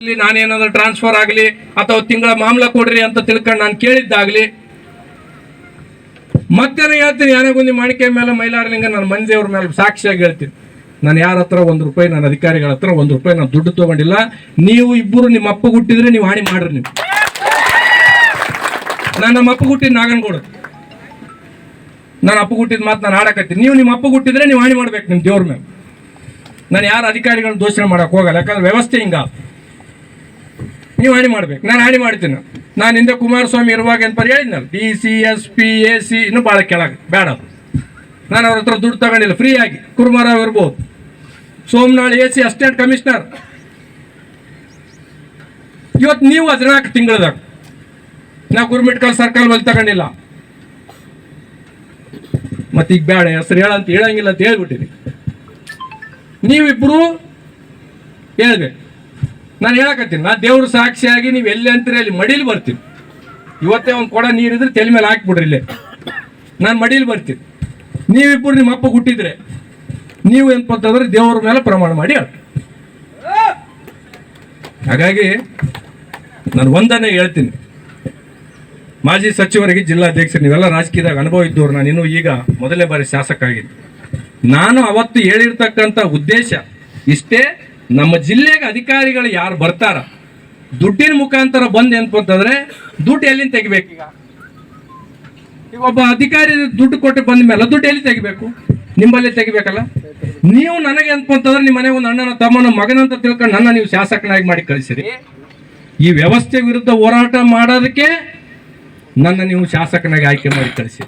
ನಾನೇನಾದ್ರೂ ಟ್ರಾನ್ಸ್ಫರ್ ಆಗಲಿ ಅಥವಾ ತಿಂಗಳ ಮಾಮೂಲ ಕೊಡ್ರಿ ಅಂತ ತಿಳ್ಕೊಂಡು ನಾನು ಕೇಳಿದ್ದಾಗಲಿ, ಮತ್ತೆ ಹೇಳ್ತೀನಿ, ಯಾನಗುಂದಿ ಮಾಣಿಕೆ ಮೇಲೆ ಮೈಲಾರಲಿಂಗ ನನ್ನ ಮಂದಿಯವ್ರ ಮೇಲೆ ಸಾಕ್ಷಿಯಾಗಿ ಹೇಳ್ತೀನಿ, ನಾನು ಯಾರ ಹತ್ರ ₹1 ನನ್ನ ಅಧಿಕಾರಿಗಳ ಹತ್ರ ₹1 ನಾನು ದುಡ್ಡು ತಗೊಂಡಿಲ್ಲ. ನೀವು ಇಬ್ಬರು ನಿಮ್ಮ ಅಪ್ಪ ಹುಟ್ಟಿದ್ರೆ ನೀವು ಹಾನಿ ಮಾಡ್ರಿ. ನೀವು ನಾನು ನಮ್ಮ ಅಪ್ಪ ಹುಟ್ಟಿದ ನಾಗನಗೌಡ, ನಾನು ಅಪ್ಪ ಹುಟ್ಟಿದ ಮಾತು ನಾನು ಆಡಕತ್ತೀನಿ. ನೀವು ನಿಮ್ಮ ಅಪ್ಪ ಹುಟ್ಟಿದ್ರೆ ನೀವು ಹಾನಿ ಮಾಡ್ಬೇಕು ನಿಮ್ಮ ದೇವ್ರ ಮೇಲೆ. ನಾನು ಯಾರು ಅಧಿಕಾರಿಗಳನ್ನ ದೋಷಣೆ ಮಾಡಕ್ಕೆ ಹೋಗಲ್ಲ, ಯಾಕಂದ್ರೆ ವ್ಯವಸ್ಥೆ ಹಿಂಗ. ನೀವು ಹಾನಿ ಮಾಡ್ಬೇಕು, ನಾನು ಹಾನಿ ಮಾಡ್ತೀನಿ. ನಾನು ಹಿಂದೆ ಕುಮಾರಸ್ವಾಮಿ ಇರುವಾಗ ಅಂತ ಹೇಳಿದ್ನಲ್ಲ, DC SP AC ಇನ್ನೂ ಭಾಳ ಕೆಳಗೆ ಬೇಡ. ನಾನು ಅವ್ರ ಹತ್ರ ದುಡ್ಡು ತಗೊಂಡಿಲ್ಲ, ಫ್ರೀ ಆಗಿ. ಕುರ್ಮಾರಾವ್ ಇರ್ಬೋದು, ಸೋಮನಾಳ್ AC ಅಸಿಸ್ಟೆಂಟ್ ಕಮಿಷನರ್. ಇವತ್ತು ನೀವು 14 ತಿಂಗಳದಾಗ ನಾವು ಗುರುಮಿಟ್ಕಲ್ ಸರ್ಕಲ್ ಬಲ್ಲಿ ತಗೊಂಡಿಲ್ಲ. ಮತ್ತೆ ಈಗ ಬೇಡ ಹೆಸರು ಹೇಳಂಗಿಲ್ಲ ಅಂತ ಹೇಳ್ಬಿಟ್ಟಿನಿ. ನೀವಿಬ್ರು ಹೇಳ್ಬೇಕು. ನಾನು ಹೇಳಕತ್ತೀನಿ, ನಾ ದೇವ್ರ ಸಾಕ್ಷಿಯಾಗಿ ನೀವು ಎಲ್ಲಿ ಅಂತೀರಿ ಅಲ್ಲಿ ಮಡಿಲಿ ಬರ್ತೀನಿ. ಇವತ್ತೇ ಒಂದು ಕೊಡ ನೀರಿದ್ರೆ ತಲೆ ಮೇಲೆ ಹಾಕ್ಬಿಡ್ರಿ ಇಲ್ಲೇ, ನಾನು ಮಡಿಲಿ ಬರ್ತೀನಿ. ನೀವಿಬ್ಬರು ನಿಮ್ಮ ಅಪ್ಪ ಹುಟ್ಟಿದ್ರೆ ನೀವು ಏನಪ್ಪಂತಂದ್ರೆ ದೇವ್ರ ಮೇಲೆ ಪ್ರಮಾಣ ಮಾಡಿ ಹೇಳಿ. ಹಾಗಾಗಿ ನಾನು ಒಂದನ್ನೇ ಹೇಳ್ತೀನಿ, ಮಾಜಿ ಸಚಿವರಿಗೆ, ಜಿಲ್ಲಾಧ್ಯಕ್ಷರು, ನೀವೆಲ್ಲ ರಾಜಕೀಯದಾಗ ಅನುಭವ ಇದ್ದವ್ರು. ನಾನು ಇನ್ನೂ ಈಗ ಮೊದಲನೇ ಬಾರಿ ಶಾಸಕ ಆಗಿದ್ದು. ನಾನು ಅವತ್ತು ಹೇಳಿರ್ತಕ್ಕಂಥ ಉದ್ದೇಶ ಇಷ್ಟೇ, ನಮ್ಮ ಜಿಲ್ಲೆಗೆ ಅಧಿಕಾರಿಗಳು ಯಾರು ಬರ್ತಾರ ದುಡ್ಡಿನ ಮುಖಾಂತರ ಬಂದು ಏನಪ್ಪಂತಂದ್ರೆ ದುಡ್ಡು ಎಲ್ಲಿಂದ ತೆಗಿಬೇಕು? ಈಗ ಒಬ್ಬ ಅಧಿಕಾರಿ ದುಡ್ಡು ಕೊಟ್ಟು ಬಂದ ಮೇಲೆ ದುಡ್ಡು ಎಲ್ಲಿ ತೆಗಿಬೇಕು? ನಿಮ್ಮಲ್ಲಿ ತೆಗಿಬೇಕಲ್ಲ. ನೀವು ನನಗೆ ಏನಪ್ಪಂತಂದ್ರೆ ನಿಮ್ಮ ಮನೆ ಒಂದು ಅಣ್ಣನ ತಮ್ಮನ ಮಗನಂತ ತಿಳ್ಕೊಂಡು ನನ್ನ ನೀವು ಶಾಸಕನಾಗಿ ಮಾಡಿ ಕಳಿಸಿರಿ. ಈ ವ್ಯವಸ್ಥೆ ವಿರುದ್ಧ ಹೋರಾಟ ಮಾಡೋದಕ್ಕೆ ನನ್ನ ನೀವು ಶಾಸಕನಾಗಿ ಆಯ್ಕೆ ಮಾಡಿ ಕಳಿಸಿ.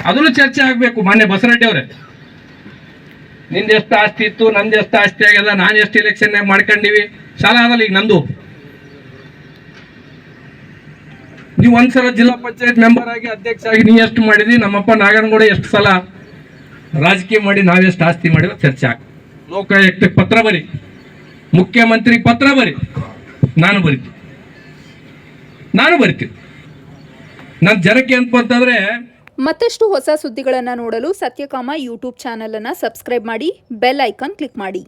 ಅದನ್ನು ಚರ್ಚೆ ಆಗಬೇಕು. ಮಾನ್ಯ ಬಸವರೆಡ್ಡಿ ಅವರೇ, ನಿಂದ ಎಷ್ಟು ಆಸ್ತಿ ಇತ್ತು, ನಂದು ಎಷ್ಟು ಆಸ್ತಿ ಆಗ್ಯದ, ನಾನು ಎಷ್ಟು ಎಲೆಕ್ಷನ್ ಮಾಡ್ಕೊಂಡಿವಿ, ಶಾಲಾ ಅದಲ್ಲ ಈಗ ನಂದು. ನೀವು ಒಂದ್ಸಲ ಜಿಲ್ಲಾ ಪಂಚಾಯತ್ ಮೆಂಬರ್ ಆಗಿ ಅಧ್ಯಕ್ಷ ಆಗಿ ನೀ ಎಷ್ಟು ಮಾಡಿದ್ರಿ, ನಮ್ಮಪ್ಪ ನಾಗನಗೌಡ ಎಷ್ಟು ಸಲ ರಾಜಕೀಯ ಮಾಡಿ ನಾವೆಷ್ಟು ಆಸ್ತಿ ಮಾಡಿರೋ ಚರ್ಚೆ ಆಗ. ಲೋಕಾಯುಕ್ತಕ್ಕೆ ಪತ್ರ ಬರಿ, ಮುಖ್ಯಮಂತ್ರಿಗೆ ಪತ್ರ ಬರಿ, ನಾನು ಬರಿತೀನಿ. ನನ್ನ ಜನಕ್ಕೆ ಅಂತಂದ್ರೆ. ಮತ್ತಷ್ಟು ಹೊಸ ಸುದ್ದಿಗಳನ್ನು ನೋಡಲು ಸತ್ಯಕಾಮ ಯೂಟ್ಯೂಬ್ ಚಾನಲ್ ಅನ್ನು ಸಬ್ಸ್ಕ್ರೈಬ್ ಮಾಡಿ, ಬೆಲ್ ಐಕಾನ್ ಕ್ಲಿಕ್ ಮಾಡಿ.